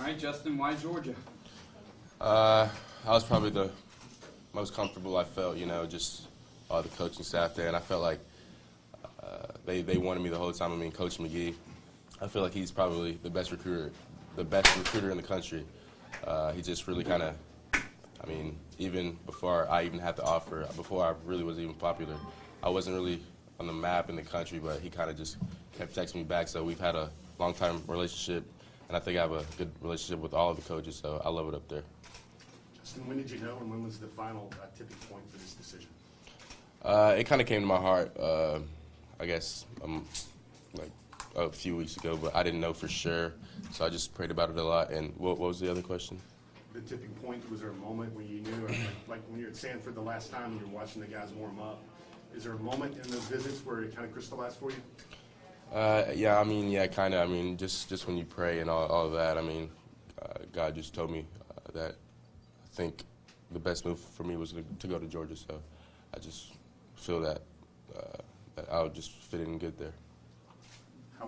right, Justin, why Georgia? I was probably the most comfortable I felt, just the coaching staff there, and I felt like they wanted me the whole time. I mean, Coach McGee, I feel like he's probably the best recruiter in the country. He just really kind of, even before I even had the offer, before I really was even popular, I wasn't really on the map in the country, but he kind of just kept texting me back. So we've had a long-time relationship, and I think I have a good relationship with all of the coaches, so I love it up there. Justin, when did you know, and when was the final tipping point for this decision? It kind of came to my heart, I guess, like a few weeks ago, but I didn't know for sure, so I just prayed about it a lot. And what was the other question? The tipping point, was there a moment when you knew, like when you were at Sanford the last time and you were watching the guys warm up, is there a moment in those visits where it kind of crystallized for you? Yeah, kind of. Just when you pray and all of that, God just told me that I think the best move for me was to go to Georgia, so I just feel that I would just fit in good there. How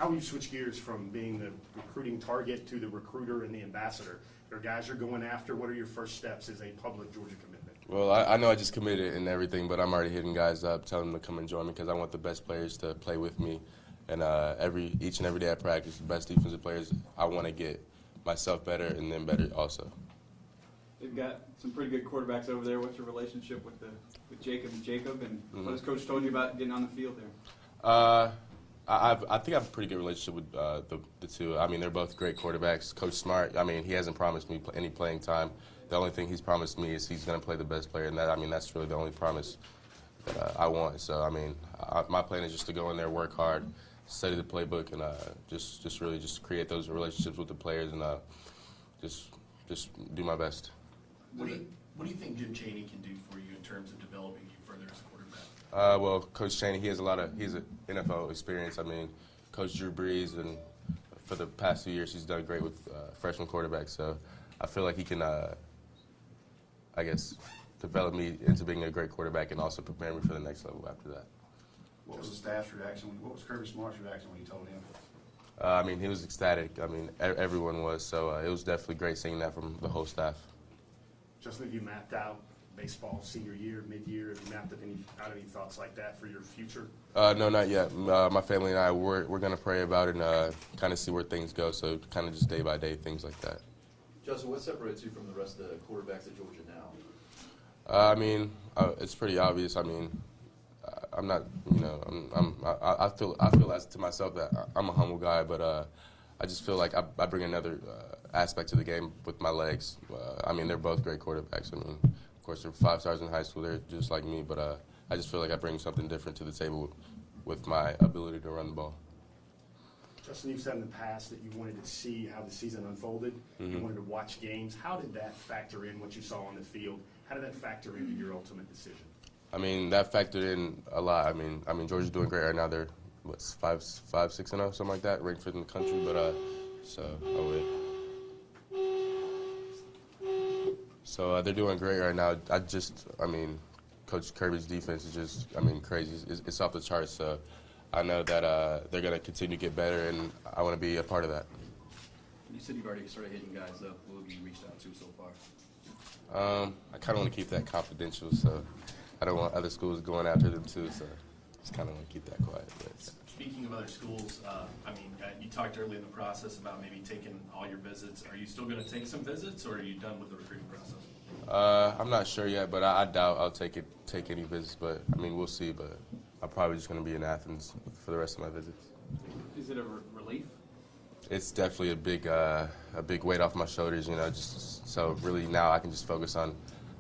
will you switch gears from being the recruiting target to the recruiter and the ambassador? There are guys you're going after. What are your first steps as a public Georgia commitment? Well, I know I just committed and everything, but I'm already hitting guys up, telling them to come and join me because I want the best players to play with me. And each and every day I practice, the best defensive players, I want to get myself better and them better also. They've got some pretty good quarterbacks over there. What's your relationship with Jacob and what has Coach told you about getting on the field there? I think I have a pretty good relationship with the two. They're both great quarterbacks. Coach Smart, he hasn't promised me any playing time. The only thing he's promised me is he's going to play the best player, and that's really the only promise that I want. So, my plan is just to go in there, work hard, study the playbook, and just really create those relationships with the players and just do my best. What do you think Jim Chaney can do for you in terms of developing you further as a quarterback? Well, Coach Chaney, he's an NFL experience. Coach Drew Brees, and for the past 2 years, he's done great with freshman quarterbacks. So I feel like he can, develop me into being a great quarterback and also prepare me for the next level after that. What was the staff's reaction? What was Kirby Smart's reaction when you told him? He was ecstatic. Everyone was. So it was definitely great seeing that from the whole staff. Justin, have you mapped out baseball senior year, mid-year? Have you mapped out any thoughts like that for your future? No, not yet. My family and I, we're going to pray about it and kind of see where things go. So kind of just day by day, things like that. Justin, what separates you from the rest of the quarterbacks at Georgia now? It's pretty obvious. I'm not, I feel as to myself that I'm a humble guy, but I just feel like I bring another aspect to the game with my legs. They're both great quarterbacks. Of course, they're 5 stars in high school. They're just like me, but I just feel like I bring something different to the table with my ability to run the ball. Justin, you've said in the past that you wanted to see how the season unfolded. Mm-hmm. You wanted to watch games. How did that factor in what you saw on the field? How did that factor into your ultimate decision? That factored in a lot. Georgia's doing great right now. They're 5-6-0, something like that, ranked fifth in the country. But So they're doing great right now. Coach Kirby's defense is just, crazy. It's off the charts. So I know that they're going to continue to get better, and I want to be a part of that. You said you've already started hitting guys up. Who have you reached out to so far? I kind of want to keep that confidential, so I don't want other schools going after them too. So just kind of want to keep that quiet. But. Speaking of other schools, you talked early in the process about maybe taking all your visits. Are you still going to take some visits, or are you done with the recruiting process? I'm not sure yet, but I doubt I'll take any visits. But we'll see. But I'm probably just going to be in Athens for the rest of my visits. Is it a relief? It's definitely a big weight off my shoulders. Just so really now I can just focus on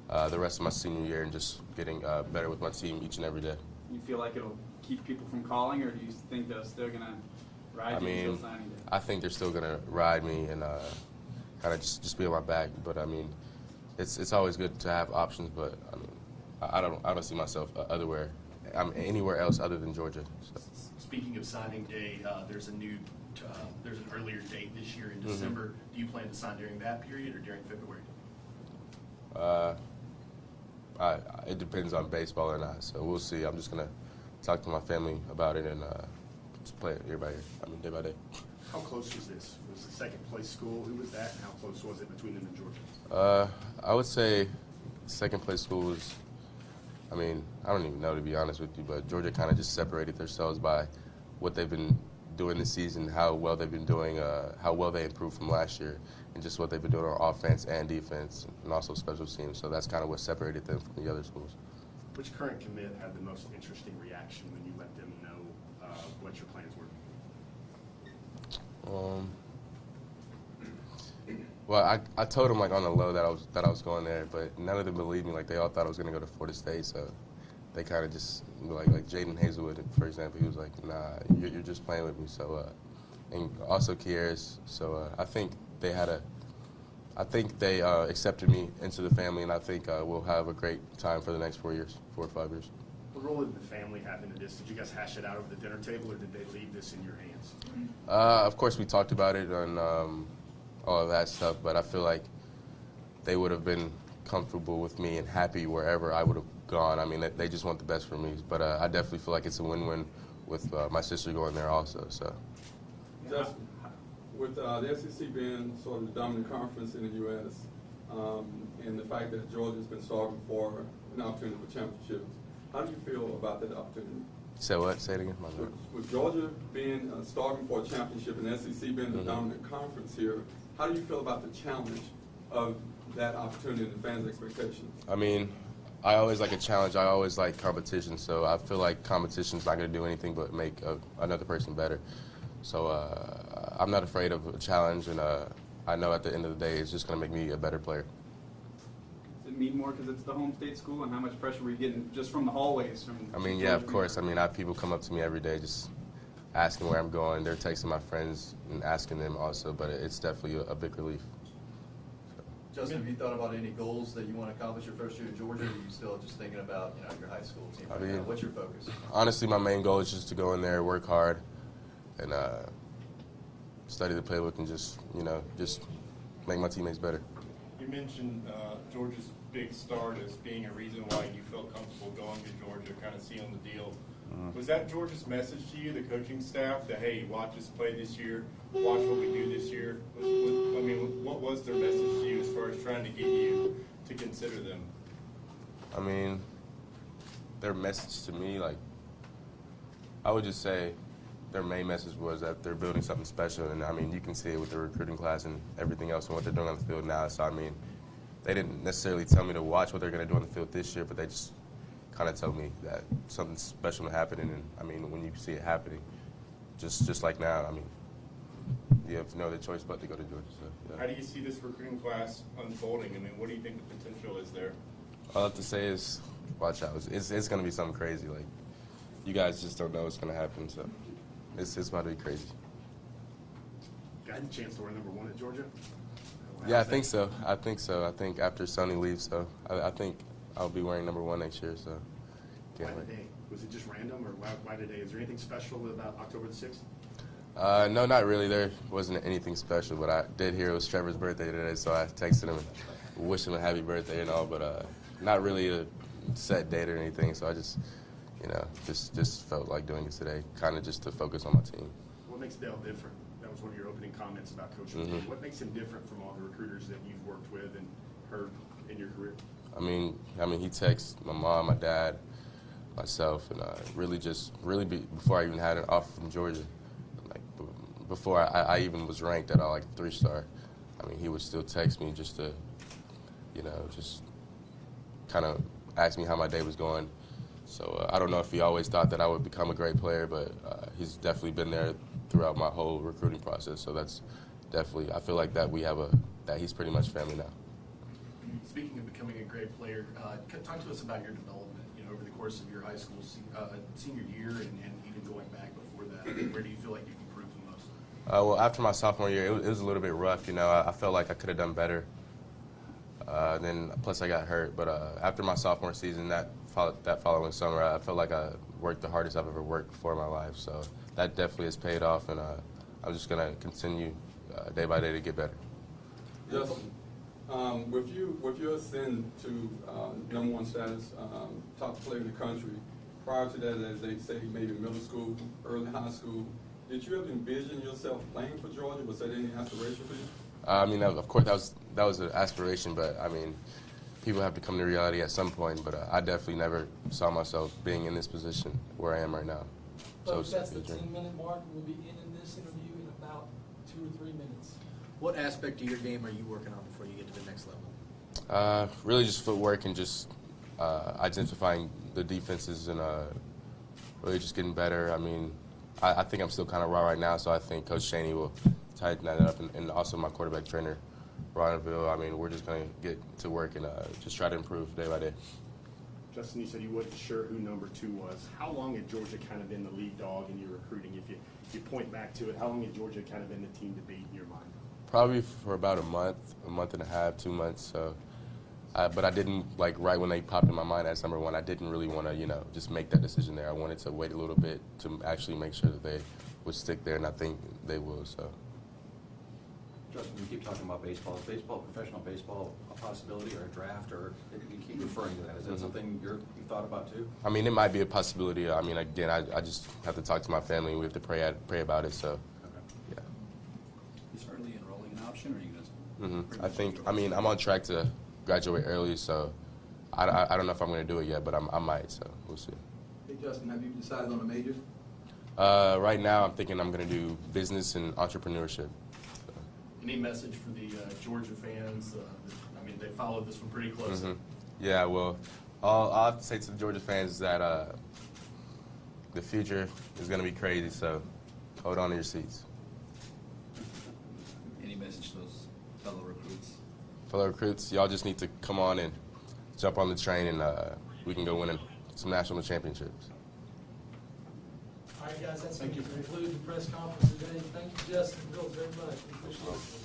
the rest of my senior year and just getting better with my team each and every day. You feel like it'll keep people from calling, or do you think they're still going to ride you until signing day? I think they're still going to ride me and kind of just be on my back. But it's always good to have options. But I don't see myself anywhere else other than Georgia. So. Speaking of signing day, there's an earlier date this year in December. Mm-hmm. Do you plan to sign during that period or during February? It depends on baseball or not, so we'll see. I'm just going to talk to my family about it and just play it year by year. I mean, day by day. How close was this? Was the second place school? Who was that? And how close was it between them and Georgia? I would say second place school was, I mean, I don't even know, to be honest with you, but Georgia kind of just separated themselves by what they've been doing this season, how well they've been doing, how well they improved from last year, and just what they've been doing on offense and defense, and also special teams. So that's kind of what separated them from the other schools. Which current commit had the most interesting reaction when you let them know what your plans were? Well, I told them like on the low that I was going there, but none of them believed me. Like they all thought I was going to go to Florida State, so they kind of just like Jaden Hazelwood, for example. He was like, "Nah, you're just playing with me." So, and also Kieras. So I think they accepted me into the family, and I think we'll have a great time for the next 4 or 5 years. What role did the family have into this? Did you guys hash it out over the dinner table, or did they leave this in your hands? Of course, we talked about it on all of that stuff, but I feel like they would have been comfortable with me and happy wherever I would have gone. I mean, they just want the best for me. But I definitely feel like it's a win-win with my sister going there also. So, Justin, with the SEC being sort of the dominant conference in the U.S. And the fact that Georgia's been starving for an opportunity for championships, how do you feel about that opportunity? Say what? Say it again. My bad. With Georgia being starving for a championship and the SEC being the dominant conference here, how do you feel about the challenge of that opportunity and the fans' expectations? I mean, I always like a challenge. I always like competition. So I feel like competition's not going to do anything but make another person better. So I'm not afraid of a challenge, and I know at the end of the day it's just going to make me a better player. Does it mean more because it's the home state school, and how much pressure were you getting just from the hallways? I mean, yeah, of course. I mean, I have people come up to me every day just asking where I'm going. They're texting my friends and asking them also, but it's definitely a big relief. Justin, have you thought about any goals that you want to accomplish your first year at Georgia, or are you still just thinking about your high school team? I mean, what's your focus? Honestly, my main goal is just to go in there, work hard, and study the playbook and just make my teammates better. You mentioned Georgia's big start as being a reason why you felt comfortable going to Georgia, kind of sealing the deal. Was that Georgia's message to you, the coaching staff, that, hey, watch us play this year, watch what we do this year? What was their message to you as far as trying to get you to consider them? I mean, their message to me, like, I would just say their main message was that they're building something special, and I mean, you can see it with the recruiting class and everything else and what they're doing on the field now. So I mean, they didn't necessarily tell me to watch what they're going to do on the field this year, but they just kind of told me that something special is happening. And I mean, when you see it happening, just like now, I mean, you have no other choice but to go to Georgia. So, yeah. How do you see this recruiting class unfolding? I mean, what do you think the potential is there? All I have to say is, watch out. It's going to be something crazy. Like, you guys just don't know what's going to happen. So, it's about to be crazy. Got a chance to wear number 1 at Georgia? Yeah, I think so. I think after Sonny leaves, so I think I'll be wearing number 1 next year. So, Why today? Was it just random, or why today? Is there anything special about October the 6th? No, not really. There wasn't anything special, but I did hear it was Trevor's birthday today, so I texted him and wished him a happy birthday and all, but not really a set date or anything, so I just, just felt like doing it today, kind of just to focus on my team. What makes Dale different? That was one of your opening comments about coaching. Mm-hmm. What makes him different from all the recruiters that you've worked with and heard in your career? I mean, he texts my mom, my dad, myself, and before I even had an offer from Georgia, like before I even was ranked at like a 3-star, I mean, he would still text me just to, just kind of ask me how my day was going. So I don't know if he always thought that I would become a great player, but he's definitely been there throughout my whole recruiting process. So that's definitely, I feel like that that he's pretty much family now. Speaking of becoming a great player, talk to us about your development, over the course of your high school senior year and even going back before that. Where do you feel like you've improved the most? Well, after my sophomore year, it was a little bit rough. I felt like I could have done better. Then plus I got hurt. But after my sophomore season, that following summer, I felt like I worked the hardest I've ever worked before in my life. So that definitely has paid off, and I'm just going to continue day by day to get better. Justin, with your ascent to number 1 status, top player in the country, prior to that, as they say, maybe middle school, early high school, did you ever envision yourself playing for Georgia? Was that any aspiration for you? I mean, of course, that was an aspiration, but I mean, people have to come to reality at some point. But I definitely never saw myself being in this position where I am right now. Folks, So that's the 10-minute mark. We'll be ending this interview in about 2 or 3 minutes. What aspect of your game are you working on before you get to the next level? really just footwork and just identifying the defenses and really just getting better. I mean, I think I'm still kind of raw right now, so I think Coach Chaney will tighten that up, and also my quarterback trainer, Ronaville. I mean, we're just going to get to work and just try to improve day by day. Justin, you said you wasn't sure who number 2 was. How long had Georgia kind of been the lead dog in your recruiting? If you point back to it, how long had Georgia kind of been the team to beat in your mind? Probably for about a month and a half, 2 months. So, but I didn't, like, right when they popped in my mind as number 1, I didn't really want to, just make that decision there. I wanted to wait a little bit to actually make sure that they would stick there, and I think they will. So. Justin, we keep talking about baseball. Is baseball, professional baseball, a possibility or a draft, or you keep referring to that? Is that something you've thought about too? I mean, it might be a possibility. I mean, again, I just have to talk to my family, and we have to pray about it. So, Okay. yeah. Is early enrolling an option, or are you going to? I mean, I'm on track to graduate early, so I don't know if I'm going to do it yet, but I might. So we'll see. Hey, Justin, have you decided on a major? Right now, I'm thinking I'm going to do business and entrepreneurship. Any message for the Georgia fans? I mean, they followed this one pretty closely. Yeah, well, all I have to say to the Georgia fans is that the future is going to be crazy, so hold on to your seats. Any message to those fellow recruits? Fellow recruits, y'all just need to come on and jump on the train, and we can go win some national championships. All right, guys, that's going to conclude the press conference today. Thank you, Justin and Bill, very much. We appreciate it.